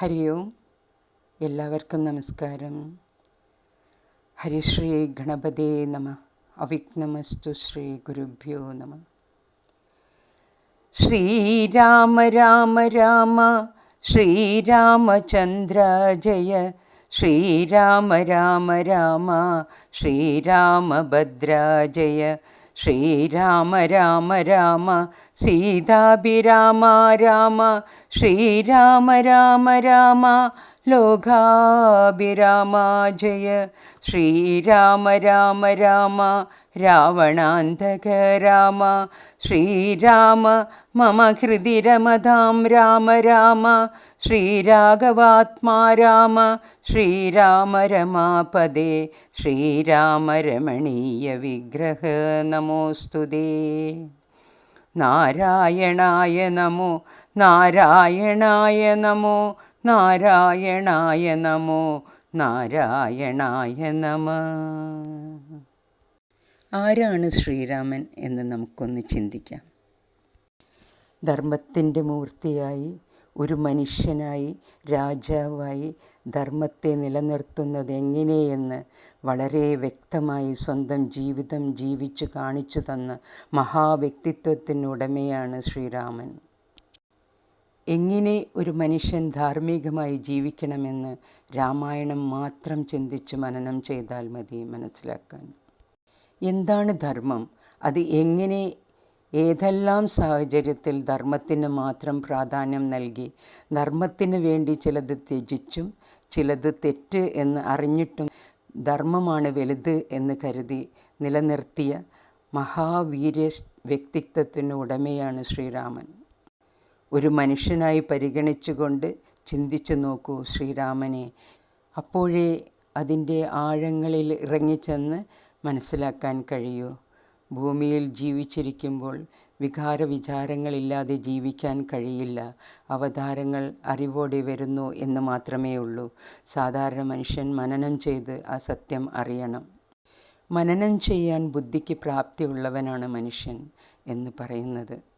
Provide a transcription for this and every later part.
ഹരി ഓം. എല്ലാവർക്കും നമസ്കാരം. ഹരിശ്രീ ഗണപതേ നമ. അവിഘ്നമസ്തു. ശ്രീ ഗുരുഭ്യോ നമ. ശ്രീരാമ രാമ രാമ ശ്രീരാമചന്ദ്ര ജയ. ശ്രീരാമ രാമ രാമ ശ്രീരാമഭദ്ര ജയ. ശ്രീരാമ രാമ രാമ സീതാഭിരാമ രാമ. ശ്രീരാമ രാമ രാമ ലോകാഭിരാമ ജയ. ശ്രീരാമ രാമ രാമ രാവണാന്തക രാമ. ശ്രീരാമ മമ ഹൃദി രമതാം രാമ രാമ. ശ്രീരാഘവാത്മാ രാമ. ശ്രീരാമ രമാപദേ. ശ്രീരാമ രമണീയ വിഗ്രഹ നമോസ്തുതേ. നാരായണായ നമോ നാരായണായ നമോ നാരായണായ നമോ നാരായണായ നമ. ആരാണ് ശ്രീരാമൻ എന്ന് നമുക്കൊന്ന് ചിന്തിക്കാം. ധർമ്മത്തിൻ്റെ മൂർത്തിയായി, ഒരു മനുഷ്യനായി, രാജാവായി ധർമ്മത്തെ നിലനിർത്തുന്നത് എങ്ങനെയെന്ന് വളരെ വ്യക്തമായി സ്വന്തം ജീവിതം ജീവിച്ചു കാണിച്ചു തന്ന മഹാവ്യക്തിത്വത്തിനുടമയാണ് ശ്രീരാമൻ. എങ്ങനെ ഒരു മനുഷ്യൻ ധാർമ്മികമായി ജീവിക്കണമെന്ന് രാമായണം മാത്രം ചിന്തിച്ച് മനനം ചെയ്താൽ മതി മനസ്സിലാക്കാൻ. എന്താണ് ധർമ്മം? അത് എങ്ങനെ, ഏതെല്ലാം സാഹചര്യത്തിൽ ധർമ്മത്തിന് മാത്രം പ്രാധാന്യം നൽകി, ധർമ്മത്തിന് വേണ്ടി ചിലത് ത്യജിച്ചും ചിലത് തെറ്റ് എന്ന് അറിഞ്ഞിട്ടും ധർമ്മമാണ് വലുത് എന്ന് കരുതി നിലനിർത്തിയ മഹാവീര്യ വ്യക്തിത്വത്തിന് ഉടമയാണ് ശ്രീരാമൻ. ഒരു മനുഷ്യനായി പരിഗണിച്ചുകൊണ്ട് ചിന്തിച്ചു നോക്കൂ ശ്രീരാമനെ. അപ്പോഴേ അതിൻ്റെ ആഴങ്ങളിൽ ഇറങ്ങിച്ചെന്ന് മനസ്സിലാക്കാൻ കഴിയൂ. ഭൂമിയിൽ ജീവിച്ചിരിക്കുമ്പോൾ വികാരവിചാരങ്ങളില്ലാതെ ജീവിക്കാൻ കഴിയില്ല. അവതാരങ്ങൾ അറിവോടെ വരുന്നു എന്ന് മാത്രമേ ഉള്ളൂ. സാധാരണ മനുഷ്യൻ മനനം ചെയ്ത് ആ സത്യം അറിയണം. മനനം ചെയ്യാൻ ബുദ്ധിക്ക് പ്രാപ്തിയുള്ളവനാണ് മനുഷ്യൻ എന്ന് പറയുന്നത്.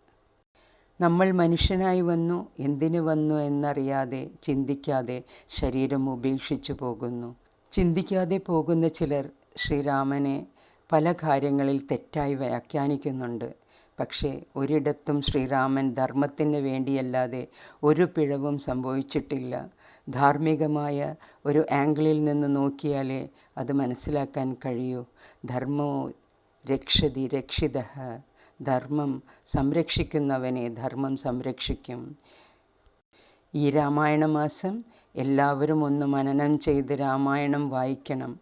നമ്മൾ മനുഷ്യനായി വന്നു, എന്തിനു വന്നു എന്നറിയാതെ, ചിന്തിക്കാതെ ശരീരം ഉപേക്ഷിച്ചു പോകുന്നു. ചിന്തിക്കാതെ പോകുന്ന ചിലർ ശ്രീരാമനെ പല കാര്യങ്ങളിൽ തെറ്റായി വ്യാഖ്യാനിക്കുന്നുണ്ട്. പക്ഷേ ഒരിടത്തും ശ്രീരാമൻ ധർമ്മത്തിന് വേണ്ടിയല്ലാതെ ഒരു പിഴവും സംഭവിച്ചിട്ടില്ല. ധാർമ്മികമായ ഒരു ആംഗിളിൽ നിന്ന് നോക്കിയാലേ അത് മനസ്സിലാക്കാൻ കഴിയൂ. ധർമ്മോ രക്ഷതി രക്ഷിതഃ. ധർമ്മം സംരക്ഷിക്കുന്നവനെ ധർമ്മം സംരക്ഷിക്കും. ഈ രാമായണ മാസം എല്ലാവരും ഒന്ന് മനനം ചെയ്ത് രാമായണം വായിക്കണം.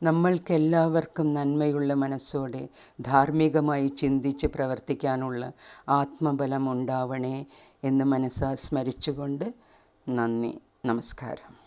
നമ്മൾക്കെല്ലാവർക്കും നന്മയുള്ള മനസ്സോടെ ധാർമ്മികമായി ചിന്തിച്ച് പ്രവർത്തിക്കാനുള്ള ആത്മബലം ഉണ്ടാവണേ എന്ന് മനസ്സാ സ്മരിച്ചുകൊണ്ട് നന്ദി, നമസ്കാരം.